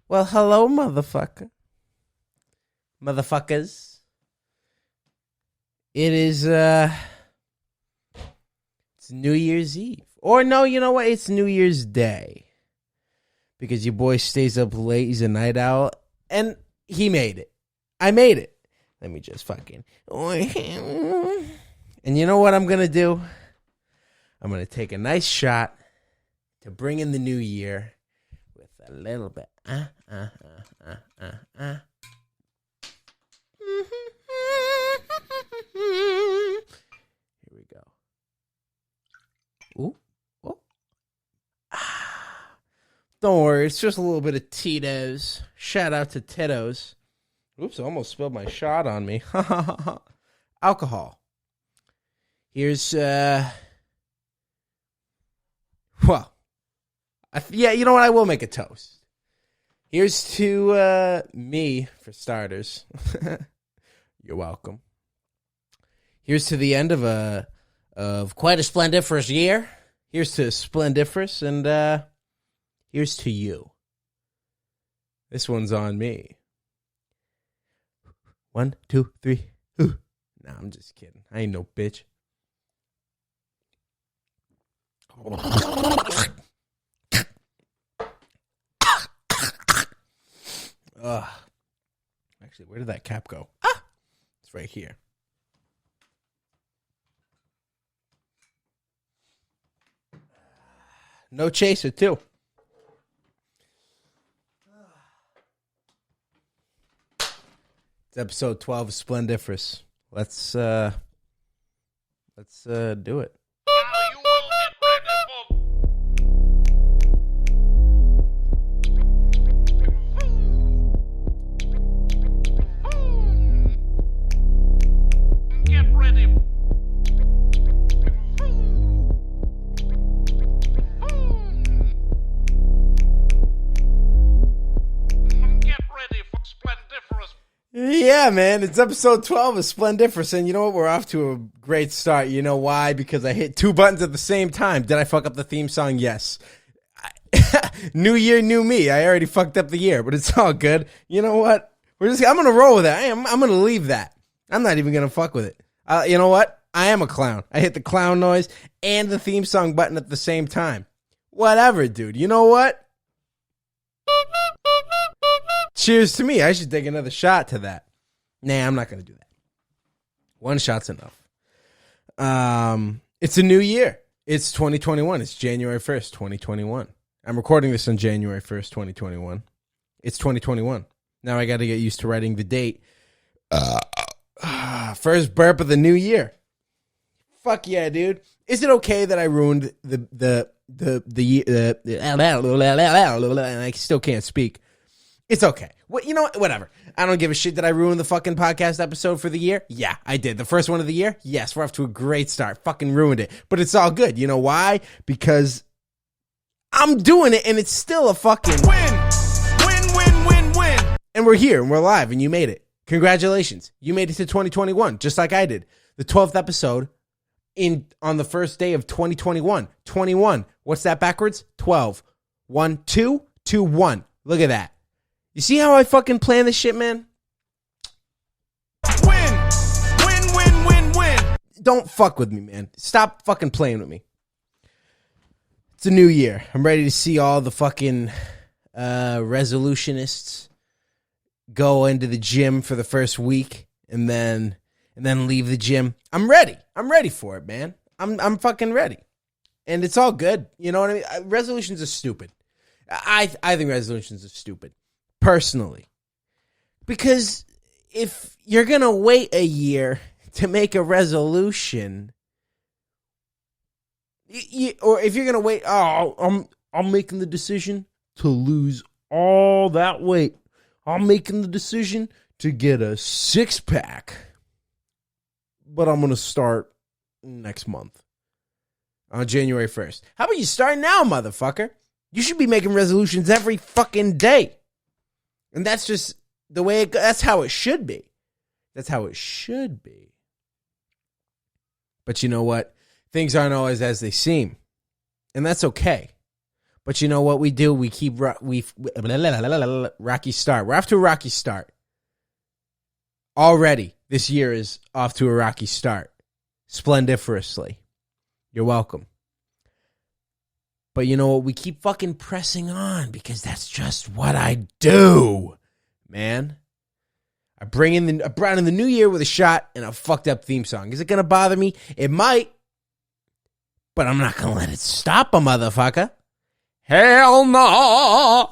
Well, hello, motherfuckers. It is, it's New Year's Eve. Or no, you know what? It's New Year's Day. Because your boy stays up late. He's a night owl. And he made it. I made it. Let me just fucking... And you know what I'm going to do? I'm going to take a nice shot to bring in the new year with a little bit. Here we go. Ooh. Oh. Don't worry, it's just a little bit of Tito's. Shout out to Tito's. Oops, I almost spilled my shot on me. Alcohol. Here's, yeah, you know what? I will make a toast. Here's to me, for starters. You're welcome. Here's to the end of quite a splendiferous year. Here's to Splendiferous, and here's to you. This one's on me. 1, 2, 3. Ooh. Nah, I'm just kidding. I ain't no bitch. Actually, where did that cap go? It's right here. No chaser, too. It's episode 12 of Splendiferous. Let's do it. Yeah, man, it's episode 12 of Splendiferous, and you know what? We're off to a great start. You know why? Because I hit 2 buttons at the same time. Did I fuck up the theme song? Yes. New year, new me. I already fucked up the year, but it's all good. You know what? I'm going to roll with it. I'm going to leave that. I'm not even going to fuck with it. You know what? I am a clown. I hit the clown noise and the theme song button at the same time. Whatever, dude. You know what? Cheers to me. I should take another shot to that. Nah, I'm not going to do that. One shot's enough. It's a new year. It's 2021. It's January 1st, 2021. I'm recording this on January 1st, 2021. It's 2021. Now I got to get used to writing the date. First burp of the new year. Fuck yeah, dude. Is it okay that I ruined the and I still can't speak? It's okay. You know what? Whatever. I don't give a shit that I ruined the fucking podcast episode for the year. Yeah, I did. The first one of the year? Yes, we're off to a great start. Fucking ruined it. But it's all good. You know why? Because I'm doing it and it's still a fucking win. Win. And we're here and we're live and you made it. Congratulations. You made it to 2021 just like I did. The 12th episode on the first day of 2021. 21. What's that backwards? 12. 1, 2, 2, 1. Look at that. You see how I fucking plan this shit, man? Win. Don't fuck with me, man. Stop fucking playing with me. It's a new year. I'm ready to see all the fucking resolutionists go into the gym for the first week and then leave the gym. I'm ready. I'm ready for it, man. I'm fucking ready. And it's all good. You know what I mean? Resolutions are stupid. I think resolutions are stupid, personally. Because if you're going to wait a year to make a resolution, or if you're going to wait, I'm making the decision to lose all that weight. I'm making the decision to get a 6-pack. But I'm going to start next month on January 1st. How about you start now, motherfucker? You should be making resolutions every fucking day. And that's just the way it goes. That's how it should be. That's how it should be. But you know what? Things aren't always as they seem. And that's okay. But you know what we do? We keep rocky start. We're off to a rocky start. Already, this year is off to a rocky start. Splendiferously. You're welcome. But you know what? We keep fucking pressing on because that's just what I do, man. I brought in the new year with a shot and a fucked up theme song. Is it going to bother me? It might. But I'm not going to let it stop a motherfucker. Hell no.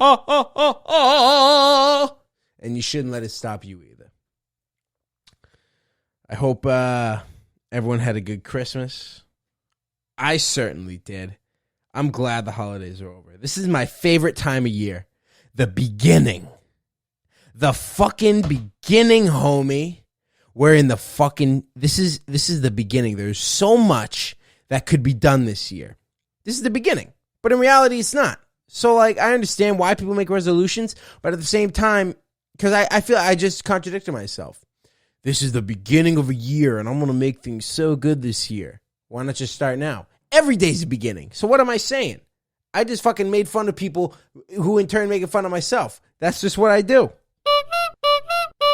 And you shouldn't let it stop you either. I hope everyone had a good Christmas. I certainly did. I'm glad the holidays are over. This is my favorite time of year. The beginning. The fucking beginning, homie. We're in the fucking... This is the beginning. There's so much that could be done this year. This is the beginning. But in reality, it's not. So, like, I understand why people make resolutions, but at the same time, because I feel I just contradicted myself. This is the beginning of a year, and I'm going to make things so good this year. Why not just start now? Every day's the beginning. So what am I saying? I just fucking made fun of people who in turn making fun of myself. That's just what I do.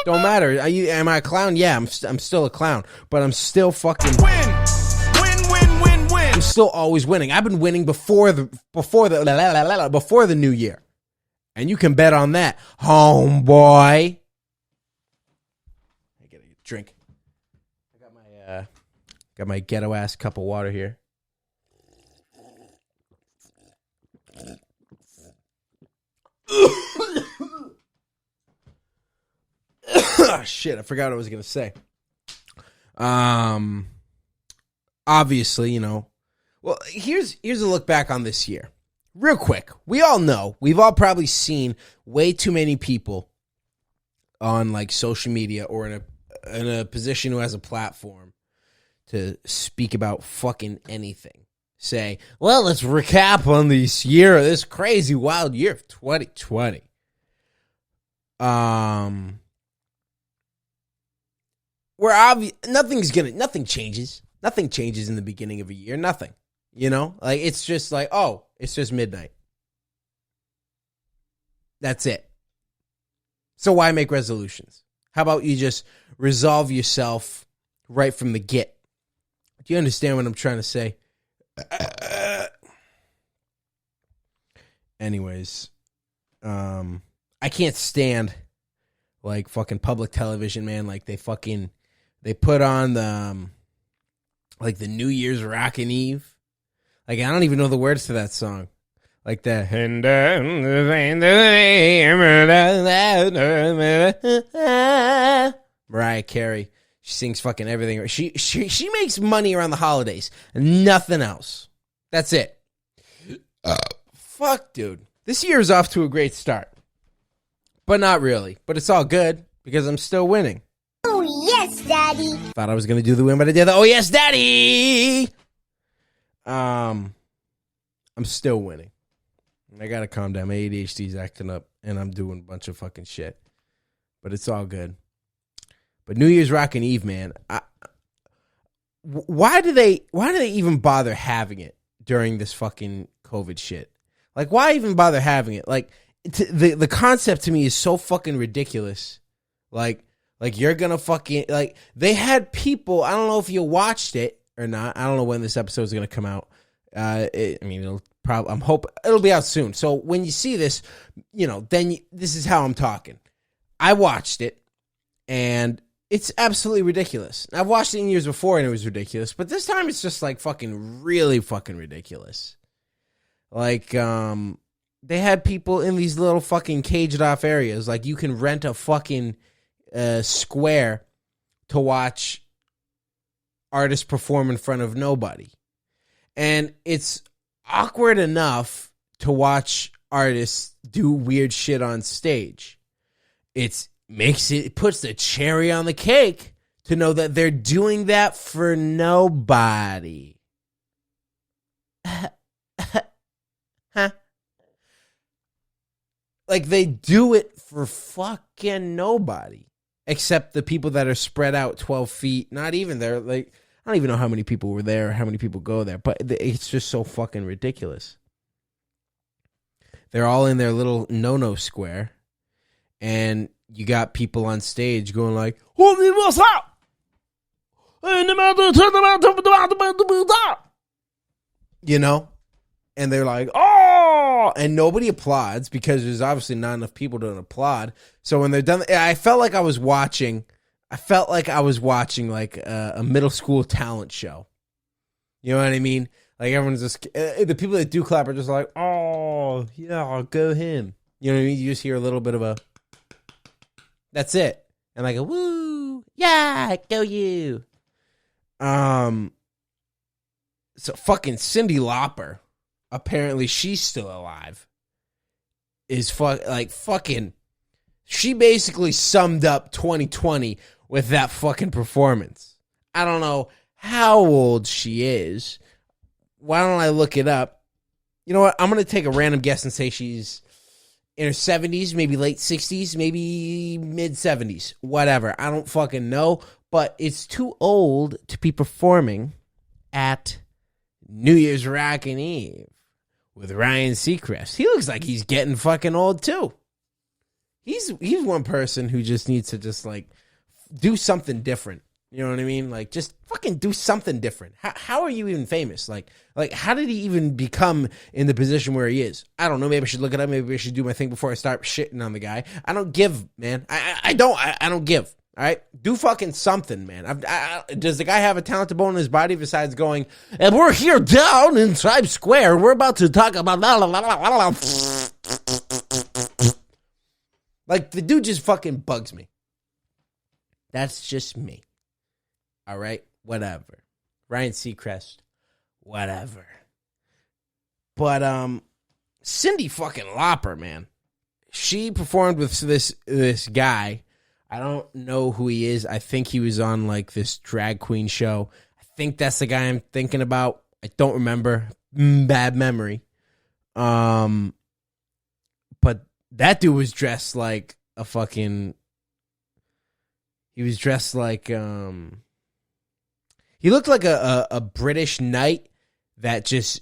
Don't matter. Am I a clown? Yeah, I'm still a clown, but I'm still fucking win. I'm still always winning. I've been winning before the new year, and you can bet on that, homeboy. I get a drink. I got my ghetto ass cup of water here. Shit, I forgot what I was going to say. Obviously, you know. Well, here's a look back on this year. Real quick. We all know, we've all probably seen way too many people on like social media or in a position who has a platform to speak about fucking anything. Say, well, let's recap on this year, this crazy wild year of 2020. Nothing changes. Nothing changes in the beginning of a year. Nothing. You know? Like, it's just like, oh, it's just midnight. That's it. So why make resolutions? How about you just resolve yourself right from the get? Do you understand what I'm trying to say? Anyways, I can't stand like fucking public television, man. Like they put on the like the New Year's Rockin Eve. Like I don't even know the words to that song. Like the Mariah Carey. She sings fucking everything. She makes money around the holidays and nothing else. That's it. Fuck, dude. This year is off to a great start. But not really. But it's all good because I'm still winning. Oh, yes, Daddy. Thought I was going to do the win, but I did the oh, yes, Daddy. I'm still winning. I got to calm down. My ADHD's acting up and I'm doing a bunch of fucking shit. But it's all good. But New Year's Rockin Eve, man. Why do they even bother having it during this fucking COVID shit? Like, why even bother having it? Like, the concept to me is so fucking ridiculous. Like you're gonna fucking like they had people. I don't know if you watched it or not. I don't know when this episode is gonna come out. It'll probably. I'm hoping it'll be out soon. So when you see this, you know, then this is how I'm talking. I watched it, and it's absolutely ridiculous. I've watched it in years before, and it was ridiculous. But this time, it's just like fucking really fucking ridiculous. Like, they had people in these little fucking caged off areas. Like, you can rent a fucking square to watch artists perform in front of nobody. And it's awkward enough to watch artists do weird shit on stage. It puts the cherry on the cake to know that they're doing that for nobody. Huh? Like, they do it for fucking nobody. Except the people that are spread out 12 feet. Not even there. Like, I don't even know how many people were there or how many people go there. But it's just so fucking ridiculous. They're all in their little no-no square. And you got people on stage going like, "Holy, what's up?" You know? And they're like, "Oh!" And nobody applauds because there's obviously not enough people to applaud. So when they're done, I felt like I was watching like a middle school talent show. You know what I mean? Like, everyone's just, the people that do clap are just like, "Oh, yeah, go him." You know what I mean? You just hear a little bit of a, that's it. And like a woo, yeah, go you. So fucking Cyndi Lauper, apparently she's still alive, is fucking, she basically summed up 2020 with that fucking performance. I don't know how old she is. Why don't I look it up? You know what? I'm going to take a random guess and say she's in her 70s, maybe late 60s, maybe mid 70s, whatever. I don't fucking know, but it's too old to be performing at New Year's Rockin Eve with Ryan Seacrest. He looks like he's getting fucking old too. He's one person who just needs to just like do something different. You know what I mean? Like, just fucking do something different. How are you even famous? Like how did he even become in the position where he is? I don't know. Maybe I should look it up. Maybe I should do my thing before I start shitting on the guy. I don't give, man. I don't give. All right? Do fucking something, man. Does the guy have a talented bone in his body besides going, "And we're here down in Times Square. We're about to talk about blah, blah, blah, blah, blah." Like, the dude just fucking bugs me. That's just me. All right? Whatever. Ryan Seacrest. Whatever. But Cyndi fucking Lauper, man. She performed with this guy. I don't know who he is. I think he was on like this drag queen show. I think that's the guy I'm thinking about. I don't remember. Bad memory. But that dude was dressed like a fucking, he was dressed like he looked like a British knight that just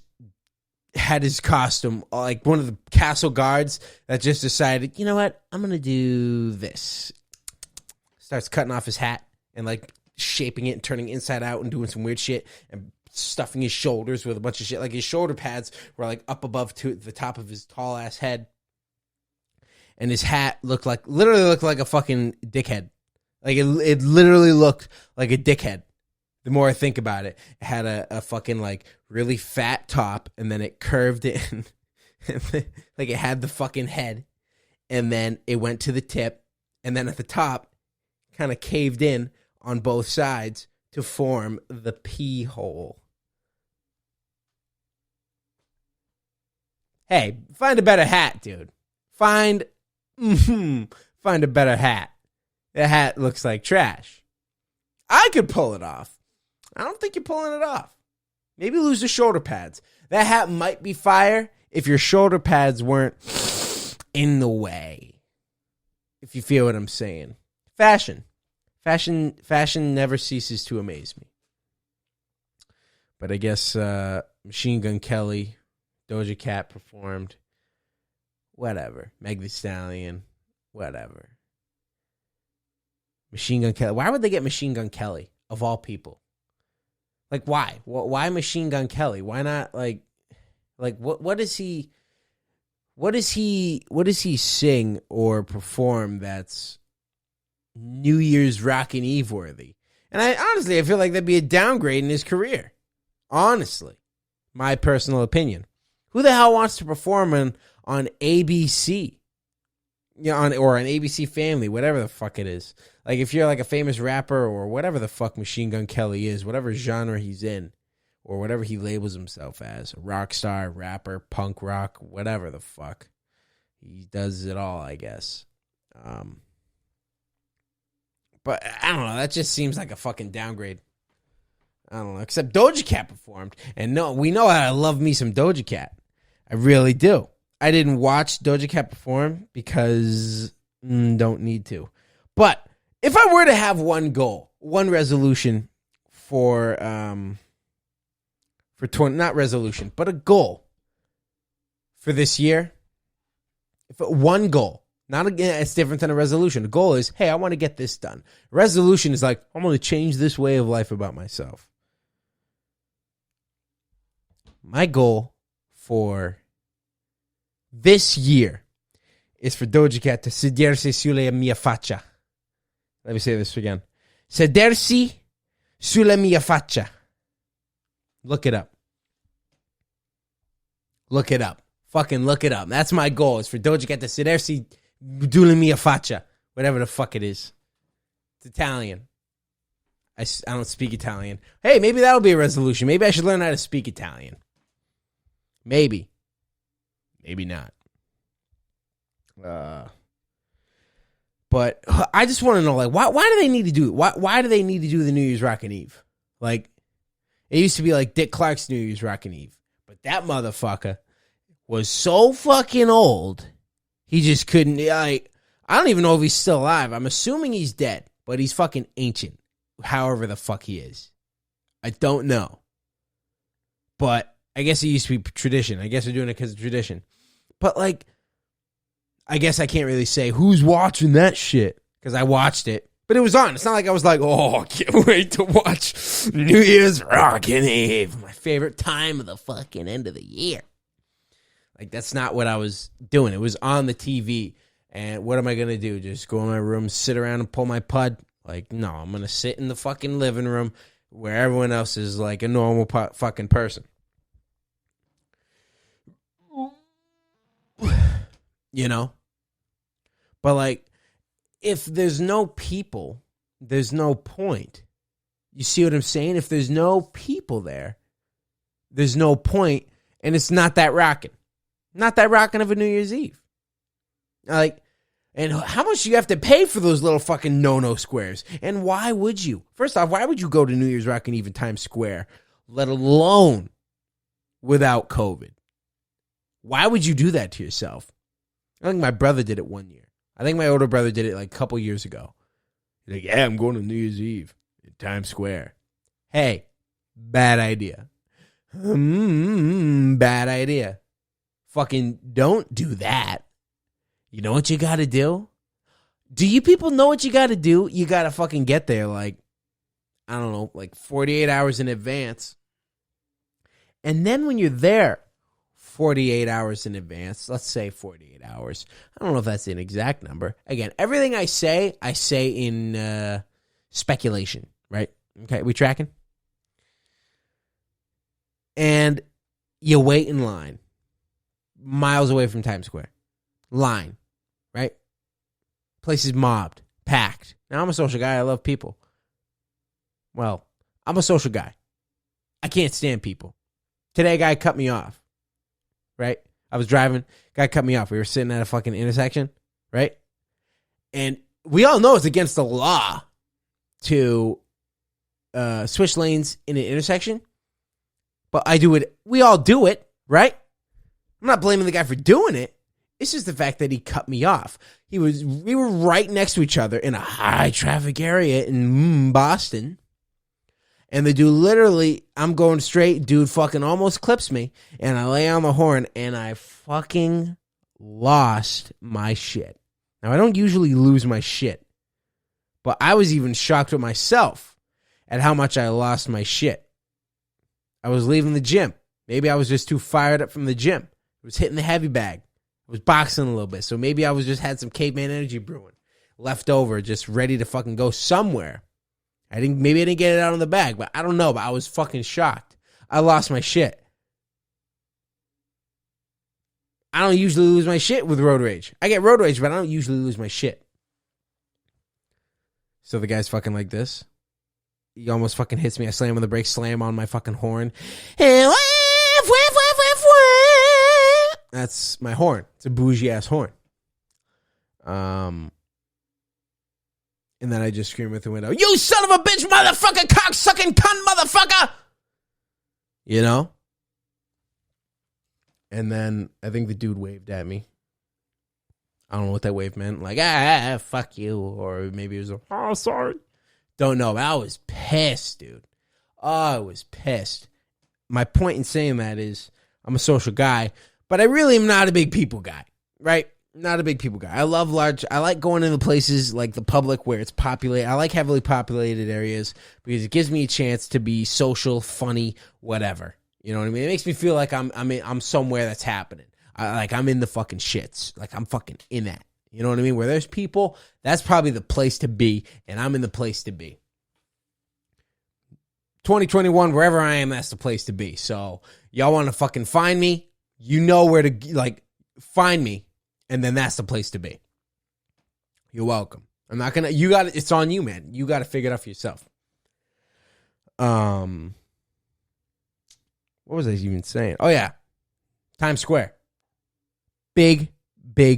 had his costume, like one of the castle guards that just decided, you know what, I'm going to do this. Starts cutting off his hat and like shaping it and turning it inside out and doing some weird shit and stuffing his shoulders with a bunch of shit. Like, his shoulder pads were like up above to the top of his tall ass head. And his hat literally looked like a fucking dickhead. Like, it literally looked like a dickhead. The more I think about it, it had a fucking like really fat top, and then it curved in. Like, it had the fucking head, and then it went to the tip, and then at the top, kind of caved in on both sides to form the pee hole. Hey, find a better hat, dude. Find a better hat. The hat looks like trash. I could pull it off. I don't think you're pulling it off. Maybe lose the shoulder pads. That hat might be fire if your shoulder pads weren't in the way. If you feel what I'm saying. Fashion never ceases to amaze me. But I guess Machine Gun Kelly, Doja Cat performed. Whatever. Meg Thee Stallion. Whatever. Machine Gun Kelly. Why would they get Machine Gun Kelly, of all people? Like, why? Why Machine Gun Kelly? Why not, like what does he sing or perform that's New Year's Rockin Eve worthy? And I feel like that'd be a downgrade in his career. Honestly. My personal opinion. Who the hell wants to perform on ABC? Or on ABC Family, whatever the fuck it is. Like, if you're like a famous rapper or whatever the fuck Machine Gun Kelly is, whatever genre he's in, or whatever he labels himself as, a rock star, rapper, punk rock, whatever the fuck. He does it all, I guess. But I don't know. That just seems like a fucking downgrade. I don't know. Except Doja Cat performed. And no, we know how I love me some Doja Cat. I really do. I didn't watch Doja Cat perform because don't need to. But if I were to have one goal, one resolution for not resolution, but a goal for this year, one goal, not again, it's different than a resolution. The goal is, hey, I want to get this done. Resolution is like, I'm going to change this way of life about myself. My goal for this year is for Doja Cat to sedersi sulla mia faccia. Let me say this again. Sedersi sulla mia faccia. Look it up. Look it up. Fucking look it up. That's my goal, is for Doja Cat to sedersi sulla mia faccia. Whatever the fuck it is. It's Italian. I don't speak Italian. Hey, maybe that'll be a resolution. Maybe I should learn how to speak Italian. Maybe. Maybe not. But I just want to know, like, why do they need to do it? Why do they need to do the New Year's Rockin' Eve? Like, it used to be like Dick Clark's New Year's Rockin' Eve. But that motherfucker was so fucking old, he just couldn't. I don't even know if he's still alive. I'm assuming he's dead, but he's fucking ancient, however the fuck he is. I don't know. But I guess it used to be tradition. I guess they're doing it because of tradition. But, like, I guess I can't really say who's watching that shit, because I watched it. But it was on. It's not like I was like, oh, I can't wait to watch New Year's Rockin' Eve. My favorite time of the fucking end of the year. Like, that's not what I was doing. It was on the TV. And what am I going to do? Just go in my room, sit around and pull my pud? Like, no, I'm going to sit in the fucking living room where everyone else is like a normal fucking person. You know? But, like, if there's no people, there's no point. You see what I'm saying? If there's no people there, there's no point, and it's not that rockin'. Not that rockin' of a New Year's Eve. Like, and how much do you have to pay for those little fucking no-no squares? And why would you? First off, why would you go to New Year's Rockin' Eve in Times Square, let alone without COVID? Why would you do that to yourself? I think my brother did it one year. I think my older brother did it like a couple years ago. He's like, yeah, I'm going to New Year's Eve in Times Square. Hey, bad idea. Bad idea. Fucking don't do that. You know what you got to do? Do you people know what you got to do? You got to fucking get there like, I don't know, like 48 hours in advance. And then when you're there 48 hours in advance, let's say 48 hours. I don't know if that's an exact number. Again, everything I say in speculation, right? Okay, we tracking? And you wait in line, miles away from Times Square. Line, right? Place is mobbed, packed. Now, I'm a social guy. I love people. Well, I'm a social guy. I can't stand people. Today, a guy cut me off. Right? I was driving. Guy cut me off. We were sitting at a fucking intersection. Right? And we all know it's against the law to switch lanes in an intersection. But I do it. We all do it. Right? I'm not blaming the guy for doing it. It's just the fact that he cut me off. We were right next to each other in a high traffic area in Boston. And the dude literally, I'm going straight, dude fucking almost clips me, and I lay on the horn, and I fucking lost my shit. Now, I don't usually lose my shit, but I was even shocked with myself at how much I lost my shit. I was leaving the gym. Maybe I was just too fired up from the gym. I was hitting the heavy bag. I was boxing a little bit, so maybe I was just had some caveman energy brewing, left over, just ready to fucking go somewhere. Maybe I didn't get it out of the bag, but I don't know. But I was fucking shocked. I lost my shit. I don't usually lose my shit with road rage. I get road rage, but I don't usually lose my shit. So the guy's fucking like this. He almost fucking hits me. I slam on the brakes, slam on my fucking horn. That's my horn. It's a bougie ass horn. And then I just scream at the window, "You son of a bitch, motherfucker, cocksucking cunt, motherfucker!" You know? And then I think the dude waved at me. I don't know what that wave meant. Like, fuck you. Or maybe it was oh, sorry. Don't know. But I was pissed, dude. Oh, I was pissed. My point in saying that is I'm a social guy, but I really am not a big people guy, right? Not a big people guy. I like going into places like the public where it's populated. I like heavily populated areas because it gives me a chance to be social, funny, whatever. You know what I mean? It makes me feel like I'm somewhere that's happening. Like I'm in the fucking shits. Like I'm fucking in that. You know what I mean? Where there's people, that's probably the place to be, and I'm in the place to be. 2021, wherever I am, that's the place to be. So y'all want to fucking find me? You know where to like find me, and then that's the place to be. You're welcome. I'm not gonna. You got it. It's on you, man. You got to figure it out for yourself. What was I even saying? Oh yeah, Times Square. Big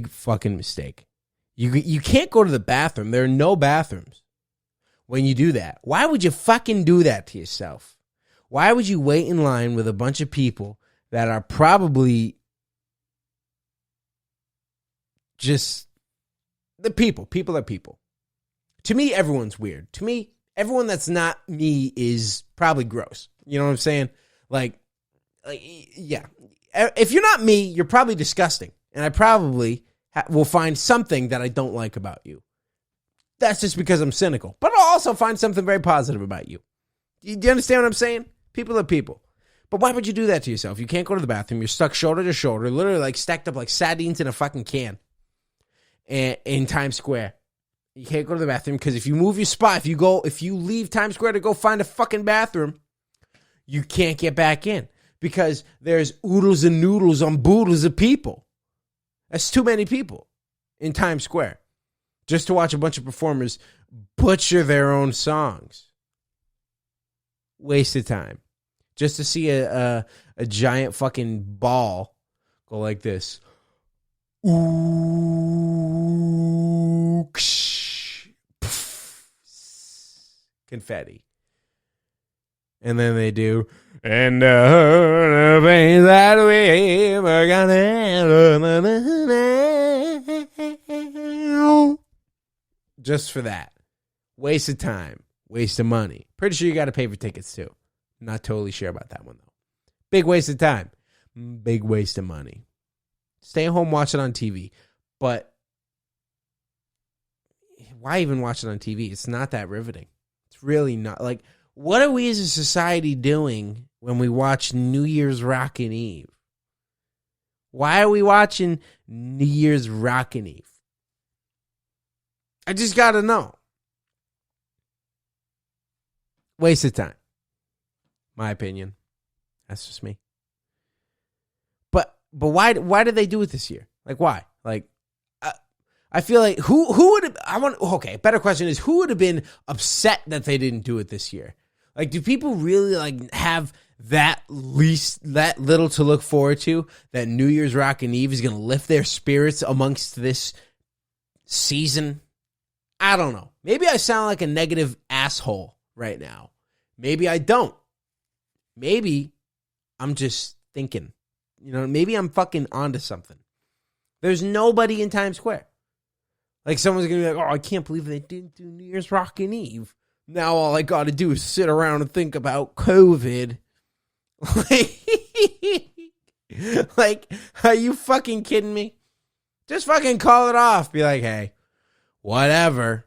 fucking mistake. You can't go to the bathroom. There are no bathrooms when you do that. Why would you fucking do that to yourself? Why would you wait in line with a bunch of people that are probably just the people? People are people. To me, everyone's weird. To me, everyone that's not me is probably gross. You know what I'm saying? Like yeah. If you're not me, you're probably disgusting. And I probably will find something that I don't like about you. That's just because I'm cynical. But I'll also find something very positive about you. Do you understand what I'm saying? People are people. But why would you do that to yourself? You can't go to the bathroom. You're stuck shoulder to shoulder, literally like stacked up like sardines in a fucking can in Times Square. You can't go to the bathroom because if you move your spot, if you leave Times Square to go find a fucking bathroom, you can't get back in because there's oodles and noodles on boodles of people. That's too many people in Times Square just to watch a bunch of performers butcher their own songs. Waste of time. Just to see a giant fucking ball go like this. Ooh, ksh, pff, confetti. And then they do, and the things that we were gonna just for that. Waste of time. Waste of money. Pretty sure you got to pay for tickets too. Not totally sure about that one though. Big waste of time. Big waste of money. Stay at home, watch it on TV. But why even watch it on TV? It's not that riveting. It's really not. Like, what are we as a society doing when we watch New Year's Rockin Eve? Why are we watching New Year's Rockin Eve? I just got to know. Waste of time. My opinion. That's just me. But why did they do it this year? Like, why? Like, I feel like who would have, okay, better question is who would have been upset that they didn't do it this year? Like, do people really like have that little to look forward to, that New Year's Rockin Eve is going to lift their spirits amongst this season? I don't know. Maybe I sound like a negative asshole right now. Maybe I don't. Maybe I'm just thinking, maybe I'm fucking onto something. There's nobody in Times Square. Like, someone's going to be like, oh, I can't believe they didn't do New Year's Rockin Eve. Now all I got to do is sit around and think about COVID. Like, are you fucking kidding me? Just fucking call it off. Be like, hey, whatever.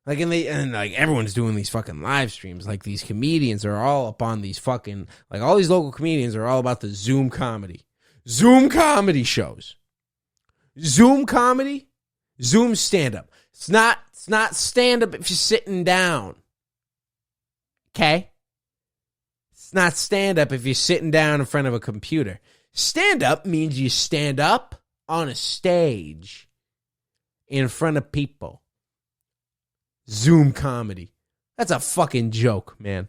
Like, and like everyone's doing these fucking live streams. Like, these comedians are all up on these fucking, like, all these local comedians are all about the Zoom comedy shows. Zoom comedy, Zoom stand-up. It's not stand-up if you're sitting down. Okay? It's not stand-up if you're sitting down in front of a computer. Stand up means you stand up on a stage in front of people. Zoom comedy. That's a fucking joke, man.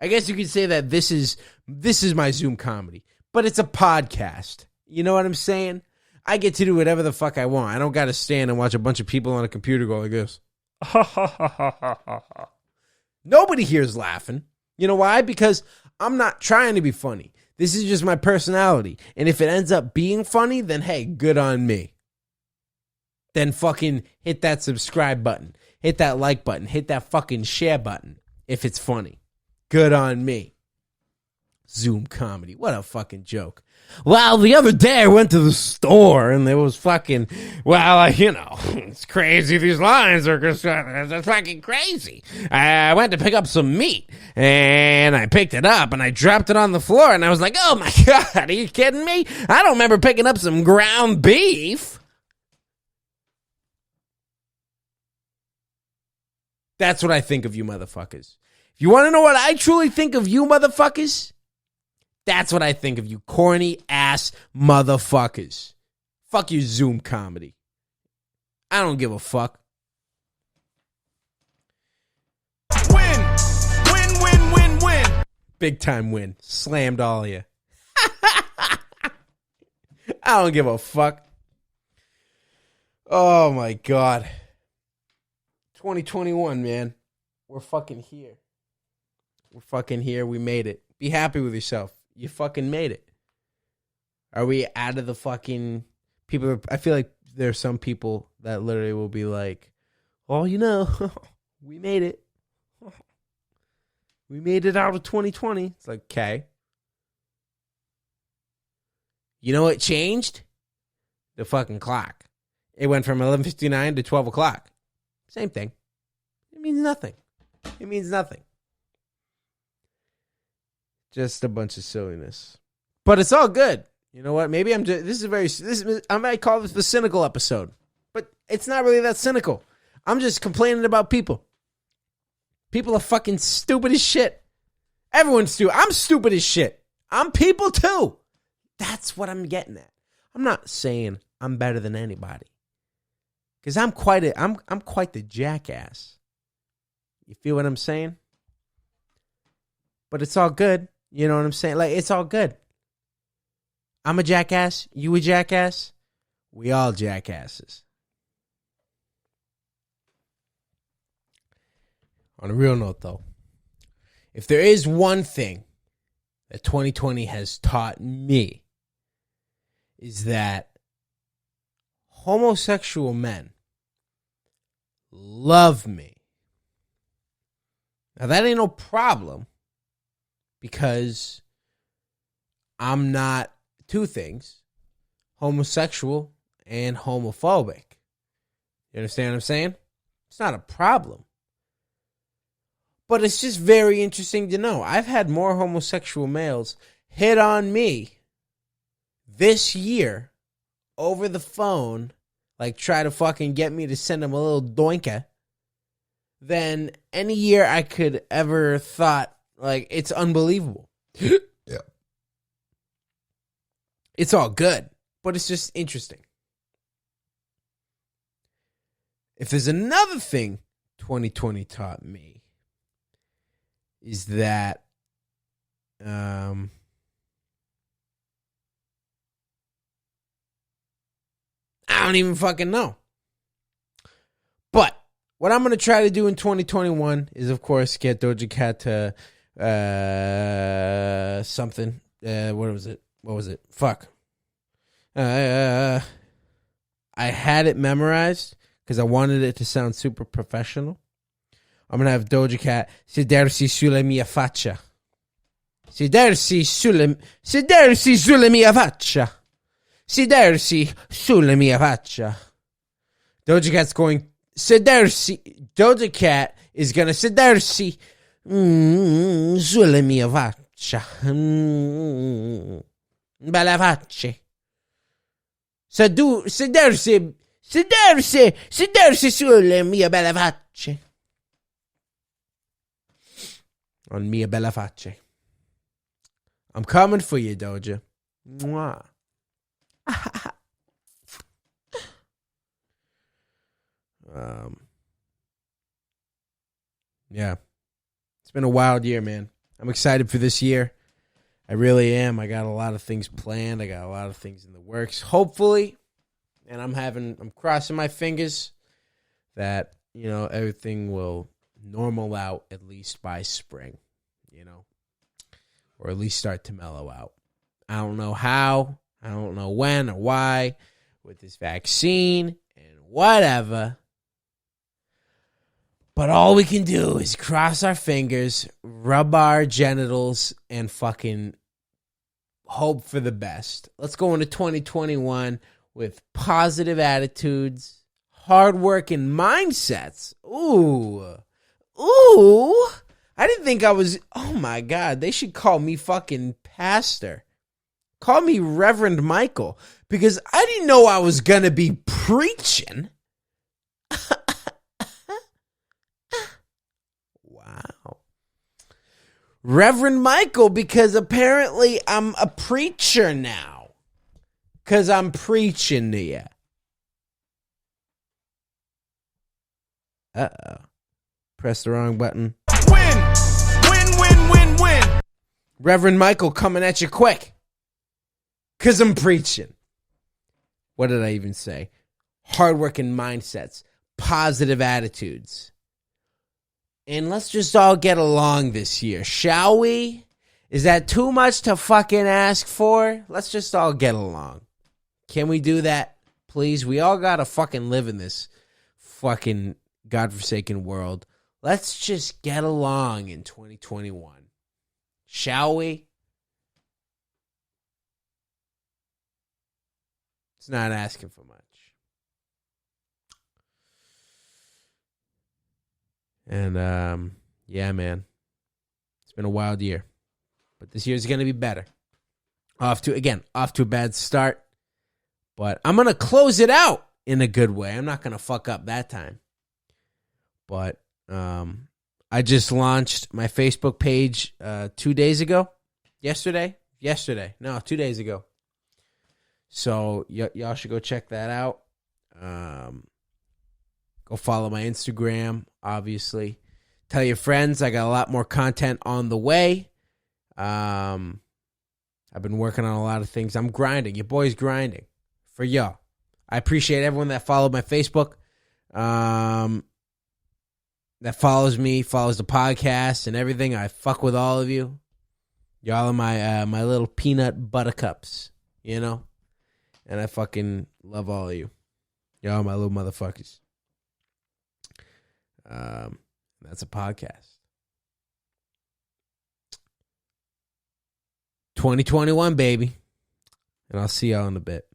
I guess you could say that this is my Zoom comedy, but it's a podcast. You know what I'm saying? I get to do whatever the fuck I want. I don't got to stand and watch a bunch of people on a computer go like this. Nobody here's laughing. You know why? Because I'm not trying to be funny. This is just my personality. And if it ends up being funny, then hey, good on me. Then fucking hit that subscribe button. Hit that like button. Hit that fucking share button if it's funny. Good on me. Zoom comedy. What a fucking joke. Well, the other day I went to the store and there was fucking, it's crazy. These lines are just it's fucking crazy. I went to pick up some meat and I picked it up and I dropped it on the floor and I was like, oh my God, are you kidding me? I don't remember picking up some ground beef. That's what I think of you motherfuckers. If you want to know what I truly think of you motherfuckers, that's what I think of you corny ass motherfuckers. Fuck your Zoom comedy. I don't give a fuck. Win! Win, win, win, win. Big time win. Slammed all of you. I don't give a fuck. Oh my God. 2021, man. We're fucking here. We're fucking here. We made it. Be happy with yourself. You fucking made it. Are we out of the fucking people? I feel like there are some people that literally will be like, oh, we made it. We made it out of 2020. It's like, okay. You know what changed? The fucking clock. It went from 11:59 to 12 o'clock. Same thing. It means nothing. It means nothing. Just a bunch of silliness. But it's all good. You know what? Maybe I might call this the cynical episode. But it's not really that cynical. I'm just complaining about people. People are fucking stupid as shit. Everyone's stupid. I'm stupid as shit. I'm people too. That's what I'm getting at. I'm not saying I'm better than anybody. Because I'm quite the jackass. You feel what I'm saying? But it's all good. You know what I'm saying? Like, it's all good. I'm a jackass. You a jackass. We all jackasses. On a real note, though, if there is one thing that 2020 has taught me, is that homosexual men love me. Now, that ain't no problem. Because I'm not two things, homosexual and homophobic. You understand what I'm saying? It's not a problem. But it's just very interesting to know. I've had more homosexual males hit on me this year over the phone, like try to fucking get me to send them a little doinka, than any year I could ever thought. Like, it's unbelievable. Yeah. It's all good, but it's just interesting. If there's another thing 2020 taught me, is that I don't even fucking know. But what I'm going to try to do in 2021 is, of course, get Doja Cat to something. What was it? Fuck. I had it memorized because I wanted it to sound super professional. I'm gonna have Doja Cat sedersi sulla mia faccia. Sedersi sulla mia faccia. Sedersi sulla mia faccia. Doja Cat's going sedersi. Doja Cat is gonna sedersi sulla mia faccia. Bella faccia. Sedersi sulle mie belle facce. On mia bella facce. I'm coming for you, Doja. Mwah. Yeah. It's been a wild year, man. I'm excited for this year. I really am. I got a lot of things planned. I got a lot of things in the works. Hopefully, and I'm crossing my fingers that, everything will normal out at least by spring, or at least start to mellow out. I don't know how, I don't know when or why with this vaccine and whatever. But all we can do is cross our fingers, rub our genitals, and fucking hope for the best. Let's go into 2021 with positive attitudes, hardworking mindsets. Ooh. I didn't think I was, oh my God, they should call me fucking pastor. Call me Reverend Michael, because I didn't know I was going to be preaching. Wow. Reverend Michael, because apparently I'm a preacher now. Because I'm preaching to you. Uh-oh. Press the wrong button. Win! Reverend Michael coming at you quick. Because I'm preaching. What did I even say? Hardworking mindsets. Positive attitudes. And let's just all get along this year, shall we? Is that too much to fucking ask for? Let's just all get along. Can we do that, please? We all gotta fucking live in this fucking godforsaken world. Let's just get along in 2021. Shall we? It's not asking for much. And, yeah, man. It's been a wild year. But this year's going to be better. Off to a bad start. But I'm going to close it out in a good way. I'm not going to fuck up that time. But I just launched my Facebook page 2 days ago. Yesterday? No, 2 days ago. So y'all should go check that out. Go follow my Instagram, obviously. Tell your friends I got a lot more content on the way. I've been working on a lot of things. I'm grinding. Your boy's grinding for y'all. I appreciate everyone that followed my Facebook, that follows me, follows the podcast and everything. I fuck with all of you. Y'all are my little peanut buttercups, And I fucking love all of you. Y'all are my little motherfuckers. That's a podcast. 2021, baby. And I'll see y'all in a bit.